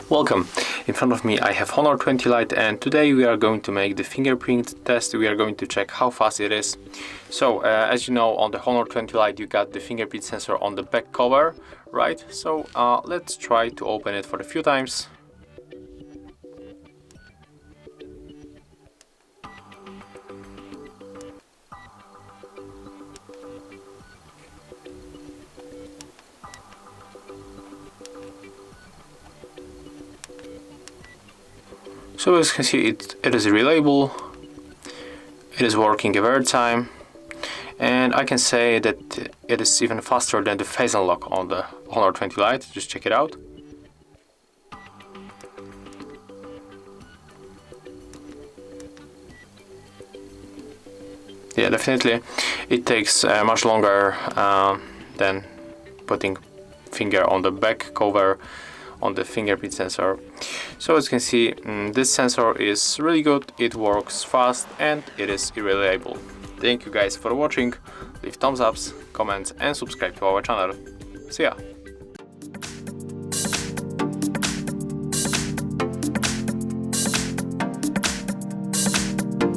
Welcome! In front of me I have Honor 20 Lite, and today we are going to make the fingerprint test. We are going to check how fast it is. So as you know, on the Honor 20 Lite you got the fingerprint sensor on the back cover, right? So let's try to open it for a few times. So as you can see, it is reliable, it is working every time, and I can say that it is even faster than the face unlock on the Honor 20 Lite. Just check it out. Yeah, definitely it takes much longer than putting finger on the back cover on the fingerprint sensor. So as you can see, this sensor is really good, it works fast, and it is reliable. Thank you guys for watching. Leave thumbs ups, comments and subscribe to our channel. See ya!